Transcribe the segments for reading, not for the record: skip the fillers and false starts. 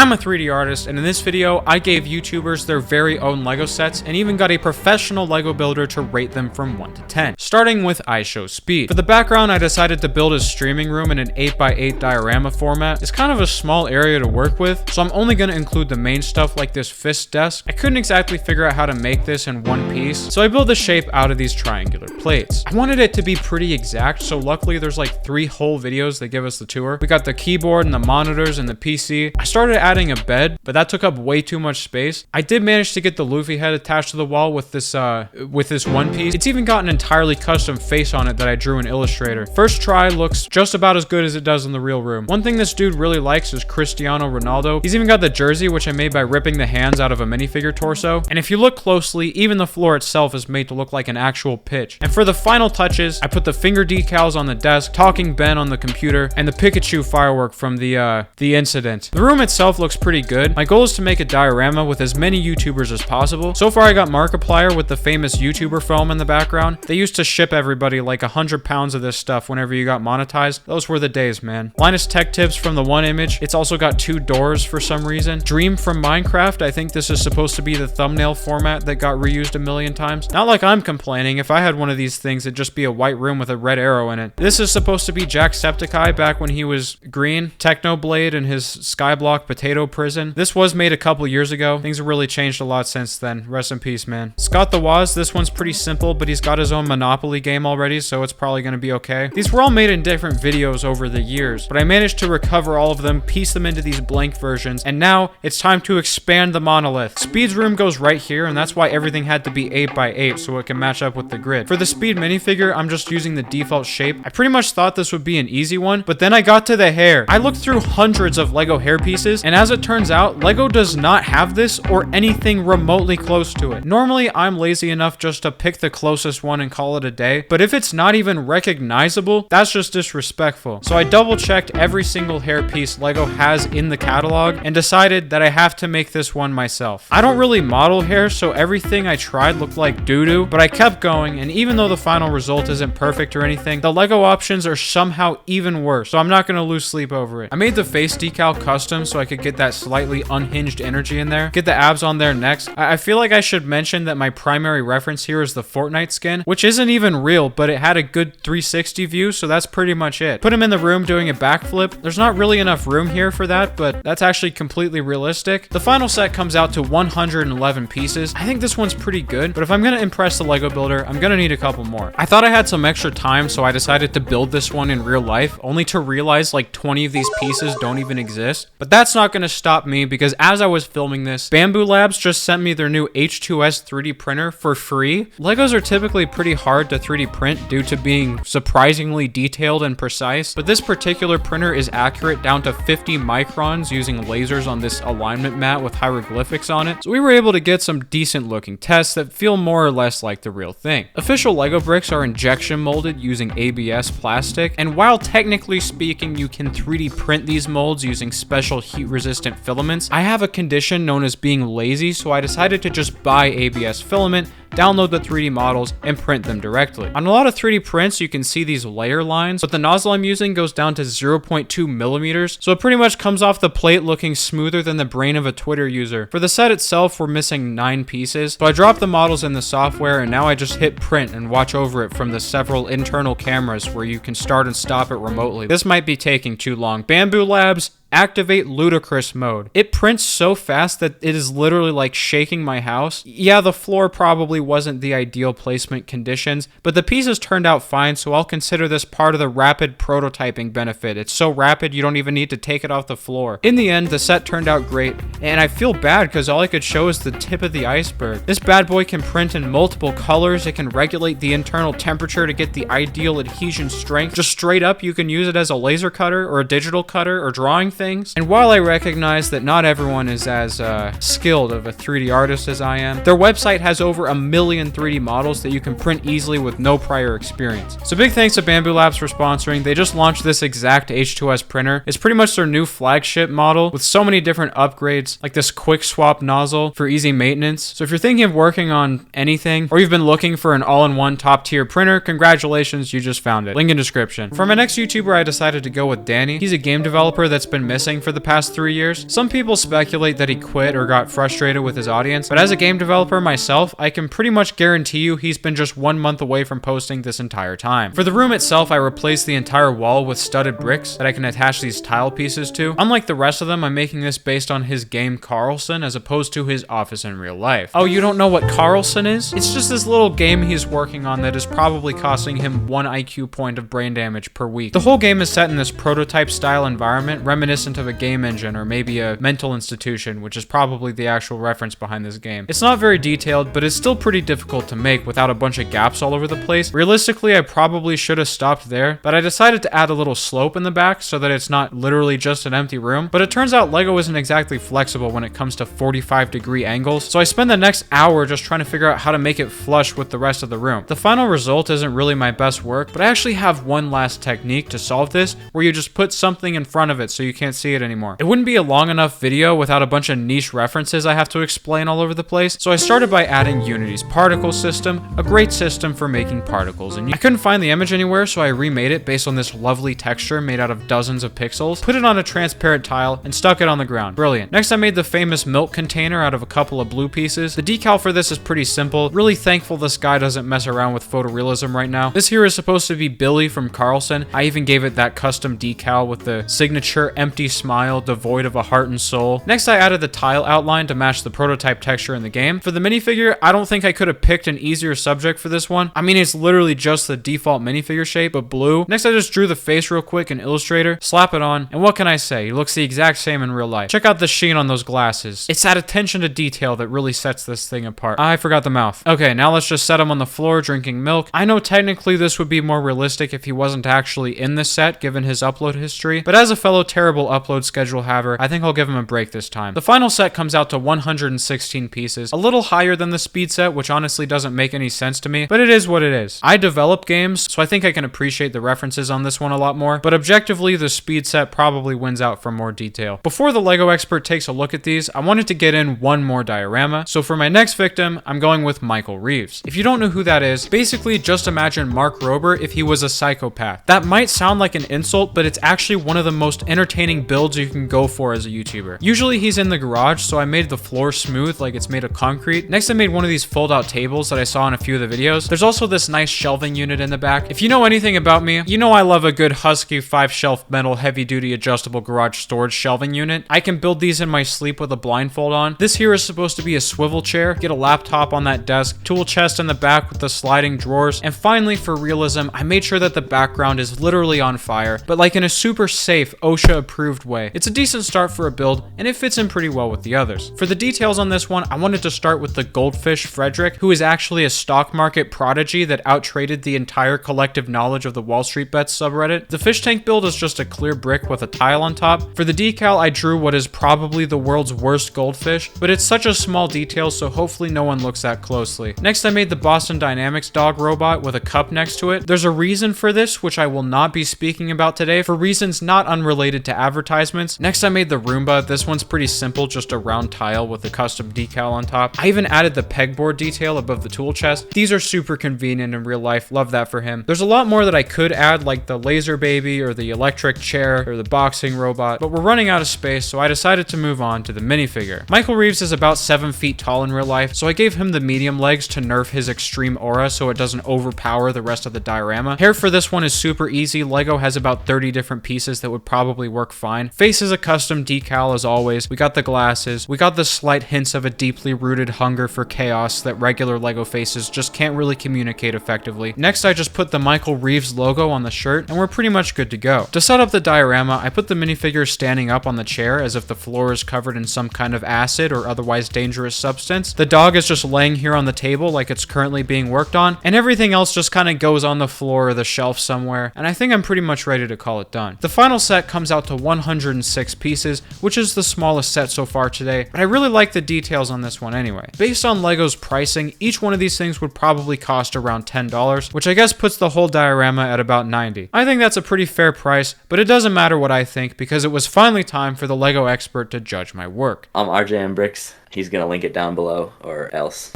I'm a 3D artist, and in this video, I gave YouTubers their very own LEGO sets and even got a professional LEGO builder to rate them from 1 to 10, starting with iShowSpeed. For the background, I decided to build a streaming room in an 8x8 diorama format. It's kind of a small area to work with, so I'm only going to include the main stuff like this fist desk. I couldn't exactly figure out how to make this in one piece, so I built the shape out of these triangular plates. I wanted it to be pretty exact, so luckily there's like 3 whole videos that give us the tour. We got the keyboard and the monitors and the PC. I started adding a bed, but that took up way too much space. I did manage to get the Luffy head attached to the wall with this one piece. It's even got an entirely custom face on it that I drew in Illustrator. First try looks just about as good as it does in the real room. One thing this dude really likes is Cristiano Ronaldo. He's even got the jersey, which I made by ripping the hands out of a minifigure torso. And if you look closely, even the floor itself is made to look like an actual pitch. And for the final touches, I put the finger decals on the desk, Talking Ben on the computer, and the Pikachu firework from the incident. The room itself looks pretty good. My goal is to make a diorama with as many YouTubers as possible. So far I got Markiplier with the famous YouTuber foam in the background. They used to ship everybody like 100 pounds of this stuff whenever you got monetized. Those were the days, man. Linus Tech Tips from the one image. It's also got 2 doors for some reason. Dream from Minecraft. I think this is supposed to be the thumbnail format that got reused a million times. Not like I'm complaining. If I had one of these things, it'd just be a white room with a red arrow in it. This is supposed to be Jacksepticeye back when he was green. Technoblade and his Skyblock potato prison. This was made a couple years ago. Things have really changed a lot since then. Rest in peace, man. Scott the Woz. This one's pretty simple, but he's got his own Monopoly game already, so it's probably going to be okay. These were all made in different videos over the years, but I managed to recover all of them, piece them into these blank versions, and now it's time to expand the monolith. Speed's room goes right here, and that's why everything had to be 8x8 so it can match up with the grid. For the Speed minifigure, I'm just using the default shape. I pretty much thought this would be an easy one, but then I got to the hair. I looked through hundreds of LEGO hair pieces, and as it turns out, LEGO does not have this or anything remotely close to it. Normally, I'm lazy enough just to pick the closest one and call it a day, but if it's not even recognizable, that's just disrespectful. So I double checked every single hair piece LEGO has in the catalog and decided that I have to make this one myself. I don't really model hair, so everything I tried looked like doo-doo, but I kept going, and even though the final result isn't perfect or anything, the LEGO options are somehow even worse, so I'm not going to lose sleep over it. I made the face decal custom so I could get that slightly unhinged energy in there, get the abs on there next. I feel like I should mention that my primary reference here is the Fortnite skin, which isn't even real, but it had a good 360 view, so that's pretty much it. Put him in the room doing a backflip. There's not really enough room here for that, but that's actually completely realistic. The final set comes out to 111 pieces. I think this one's pretty good, but if I'm gonna impress the LEGO builder, I'm gonna need a couple more. I thought I had some extra time, so I decided to build this one in real life, only to realize like 20 of these pieces don't even exist. But that's not gonna stop me, because as I was filming this, Bamboo Labs just sent me their new H2S 3D printer for free. LEGOs are typically pretty hard to 3D print due to being surprisingly detailed and precise, but this particular printer is accurate down to 50 microns using lasers on this alignment mat with hieroglyphics on it. So we were able to get some decent looking tests that feel more or less like the real thing. Official LEGO bricks are injection molded using ABS plastic, and while technically speaking you can 3D print these molds using special heat resistant filaments, I have a condition known as being lazy, so I decided to just buy ABS filament, download the 3D models, and print them directly. On a lot of 3D prints, you can see these layer lines, but the nozzle I'm using goes down to 0.2 millimeters, so it pretty much comes off the plate looking smoother than the brain of a Twitter user. For the set itself, we're missing 9 pieces, so I dropped the models in the software, and now I just hit print and watch over it from the several internal cameras where you can start and stop it remotely. This might be taking too long. Bamboo Labs, activate ludicrous mode. It prints so fast that it is literally like shaking my house. Yeah, the floor probably wasn't the ideal placement conditions, but the pieces turned out fine, so I'll consider this part of the rapid prototyping benefit. It's so rapid you don't even need to take it off the floor. In the end, the set turned out great, and I feel bad because all I could show is the tip of the iceberg. This bad boy can print in multiple colors. It can regulate the internal temperature to get the ideal adhesion strength. Just straight up, you can use it as a laser cutter or a digital cutter or drawing things. And while I recognize that not everyone is as skilled of a 3D artist as I am, their website has over 1 million 3D models that you can print easily with no prior experience. So big thanks to Bamboo Labs for sponsoring. They just launched this exact H2S printer. It's pretty much their new flagship model with so many different upgrades, like this quick swap nozzle for easy maintenance. So if you're thinking of working on anything, or you've been looking for an all-in-one top-tier printer, congratulations, you just found it. Link in description. For my next YouTuber, I decided to go with Dani. He's a game developer that's been missing for the past 3 years. Some people speculate that he quit or got frustrated with his audience, but as a game developer myself, I can pretty much guarantee you he's been just 1 month away from posting this entire time. For the room itself, I replaced the entire wall with studded bricks that I can attach these tile pieces to. Unlike the rest of them, I'm making this based on his game Carlson as opposed to his office in real life. Oh, you don't know what Carlson is? It's just this little game he's working on that is probably costing him 1 IQ point of brain damage per week. The whole game is set in this prototype style environment reminiscent of a game engine or maybe a mental institution, which is probably the actual reference behind this game. It's not very detailed, but it's still pretty difficult to make without a bunch of gaps all over the place. Realistically, I probably should have stopped there, but I decided to add a little slope in the back so that it's not literally just an empty room. But it turns out Lego isn't exactly flexible when it comes to 45-degree angles, so I spend the next hour just trying to figure out how to make it flush with the rest of the room. The final result isn't really my best work, but I actually have one last technique to solve this, where you just put something in front of it so you can't see it anymore. It wouldn't be a long enough video without a bunch of niche references I have to explain all over the place, so I started by adding Unity's particle system, a great system for making particles, and I couldn't find the image anywhere, so I remade it based on this lovely texture made out of dozens of pixels, put it on a transparent tile, and stuck it on the ground. Brilliant. Next, I made the famous milk container out of a couple of blue pieces. The decal for this is pretty simple. Really thankful this guy doesn't mess around with photorealism right now. This here is supposed to be Billy from Carlson. I even gave it that custom decal with the signature empty smile devoid of a heart and soul. Next, I added the tile outline to match the prototype texture in the game. For the minifigure, I don't think I could have picked an easier subject for this one. I mean, it's literally just the default minifigure shape, but blue. Next, I just drew the face real quick in Illustrator, slap it on, and what can I say? He looks the exact same in real life. Check out the sheen on those glasses. It's that attention to detail that really sets this thing apart. I forgot the mouth. Okay, now let's just set him on the floor drinking milk. I know technically this would be more realistic if he wasn't actually in the set given his upload history, but as a fellow terrible upload schedule haver, I think I'll give him a break this time. The final set comes out to 116 pieces, a little higher than the speed set, which honestly doesn't make any sense to me, but it is what it is. I develop games, so I think I can appreciate the references on this one a lot more, but objectively, the speed set probably wins out for more detail. Before the Lego expert takes a look at these, I wanted to get in one more diorama, so for my next victim, I'm going with Michael Reeves. If you don't know who that is, basically just imagine Mark Rober if he was a psychopath. That might sound like an insult, but it's actually one of the most entertaining builds you can go for as a YouTuber. Usually he's in the garage, so I made the floor smooth like it's made of concrete. Next, I made one of these fold-out tables that I saw in a few of the videos. There's also this nice shelving unit in the back. If you know anything about me, you know I love a good Husky 5-shelf metal heavy-duty adjustable garage storage shelving unit. I can build these in my sleep with a blindfold on. This here is supposed to be a swivel chair, get a laptop on that desk, tool chest in the back with the sliding drawers, and finally for realism, I made sure that the background is literally on fire, but like in a super safe, OSHA approved way. It's a decent start for a build, and it fits in pretty well with the others. For the details on this one, I wanted to start with the goldfish Frederick, who is actually a stock market prodigy that outtraded the entire collective knowledge of the Wall Street Bets subreddit. The fish tank build is just a clear brick with a tile on top. For the decal, I drew what is probably the world's worst goldfish, but it's such a small detail, so hopefully no one looks that closely. Next, I made the Boston Dynamics dog robot with a cup next to it. There's a reason for this, which I will not be speaking about today, for reasons not unrelated to advertisements. Next, I made the Roomba. This one's pretty simple, just a round tile with a custom decal on top. I even added the pegboard detail above the tool chest. These are super convenient in real life. Love that for him. There's a lot more that I could add, like the laser baby or the electric chair or the boxing robot, but we're running out of space, so I decided to move on to the minifigure. Michael Reeves is about 7 feet tall in real life, so I gave him the medium legs to nerf his extreme aura so it doesn't overpower the rest of the diorama. Hair for this one is super easy. Lego has about 30 different pieces that would probably work fine. Face is a custom decal as always. We got the glasses. We got the slight hints of a deeply rooted hunger for chaos that regular Lego faces just can't really communicate effectively. Next, I just put the Michael Reeves logo on the shirt, and we're pretty much good to go. To set up the diorama, I put the minifigure standing up on the chair as if the floor is covered in some kind of acid or otherwise dangerous substance. The dog is just laying here on the table like it's currently being worked on, and everything else just kind of goes on the floor or the shelf somewhere, and I think I'm pretty much ready to call it done. The final set comes out to 106 pieces, which is the smallest set so far today, but I really like the details on this one anyway. Based on Lego's price pricing, each one of these things would probably cost around $10, which I guess puts the whole diorama at about $90. I think that's a pretty fair price, but it doesn't matter what I think because it was finally time for the LEGO expert to judge my work. RJM Bricks. He's gonna link it down below or else.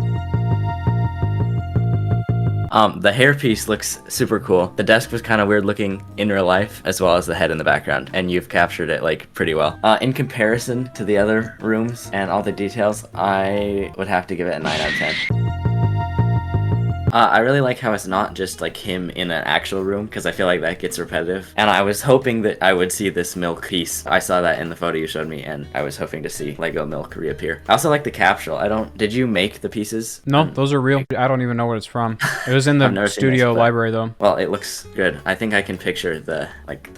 The hairpiece looks super cool. The desk was kind of weird looking in real life, as well as the head in the background, and you've captured it like pretty well. In comparison to the other rooms and all the details, I would have to give it a 9 out of 10. I really like how it's not just like him in an actual room, because I feel like that gets repetitive. And I was hoping that I would see this milk piece. I saw that in the photo you showed me, and I was hoping to see Lego milk reappear. I also like the capsule. Did you make the pieces? No, those are real. I don't even know what it's from. It was in the studio library though. Well, it looks good. I think I can picture the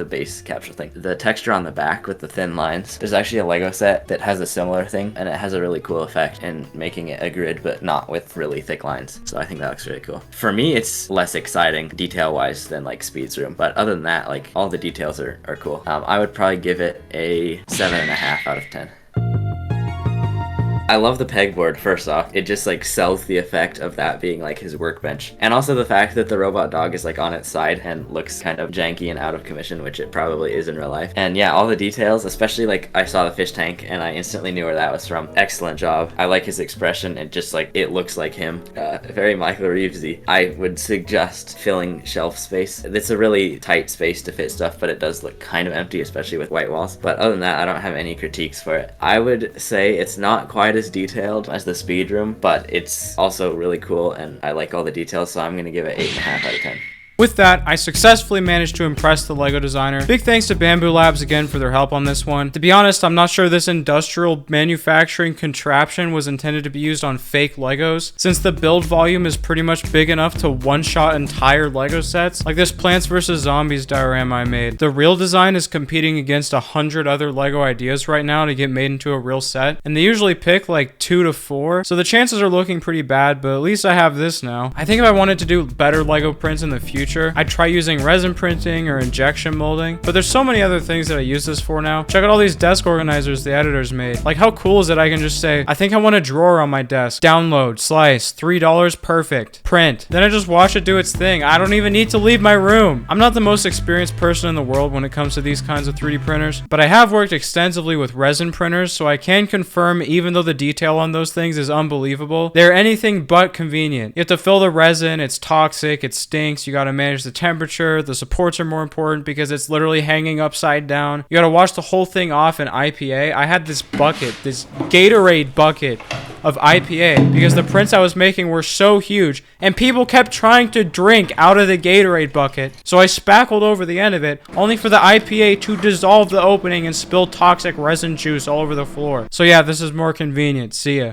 base capsule thing. The texture on the back with the thin lines. There's actually a Lego set that has a similar thing, and it has a really cool effect in making it a grid, but not with really thick lines. So I think that looks really cool. For me, it's less exciting detail-wise than like Speed's room, but other than that, like all the details are cool. I would probably give it a 7.5 out of 10. I love the pegboard, first off. It just like sells the effect of that being like his workbench. And also the fact that the robot dog is like on its side and looks kind of janky and out of commission, which it probably is in real life. And yeah, all the details, especially like I saw the fish tank and I instantly knew where that was from. Excellent job. I like his expression. It just like, it looks like him. Very Michael Reevesy. I would suggest filling shelf space. It's a really tight space to fit stuff, but it does look kind of empty, especially with white walls. But other than that, I don't have any critiques for it. I would say it's not quite as detailed as the Speed room, but it's also really cool and I like all the details, so I'm gonna give it 8.5 out of 10. With that, I successfully managed to impress the LEGO designer. Big thanks to Bamboo Labs again for their help on this one. To be honest, I'm not sure this industrial manufacturing contraption was intended to be used on fake Legos, since the build volume is pretty much big enough to one-shot entire Lego sets. Like this Plants vs. Zombies diorama I made. The real design is competing against 100 other Lego ideas right now to get made into a real set, and they usually pick like 2 to 4, so the chances are looking pretty bad, but at least I have this now. I think if I wanted to do better Lego prints in the future, I'd try using resin printing or injection molding, but there's so many other things that I use this for now. Check out all these desk organizers the editors made. Like how cool is it I can just say, I think I want a drawer on my desk. Download, slice, $3, perfect. Print. Then I just watch it do its thing. I don't even need to leave my room. I'm not the most experienced person in the world when it comes to these kinds of 3D printers, but I have worked extensively with resin printers, so I can confirm even though the detail on those things is unbelievable, they're anything but convenient. You have to fill the resin, it's toxic, it stinks, you gotta manage the temperature, the supports are more important because it's literally hanging upside down. You gotta wash the whole thing off in IPA. I had this bucket, this Gatorade bucket of IPA because the prints I was making were so huge and people kept trying to drink out of the Gatorade bucket. So I spackled over the end of it only for the IPA to dissolve the opening and spill toxic resin juice all over the floor. So yeah, this is more convenient. See ya.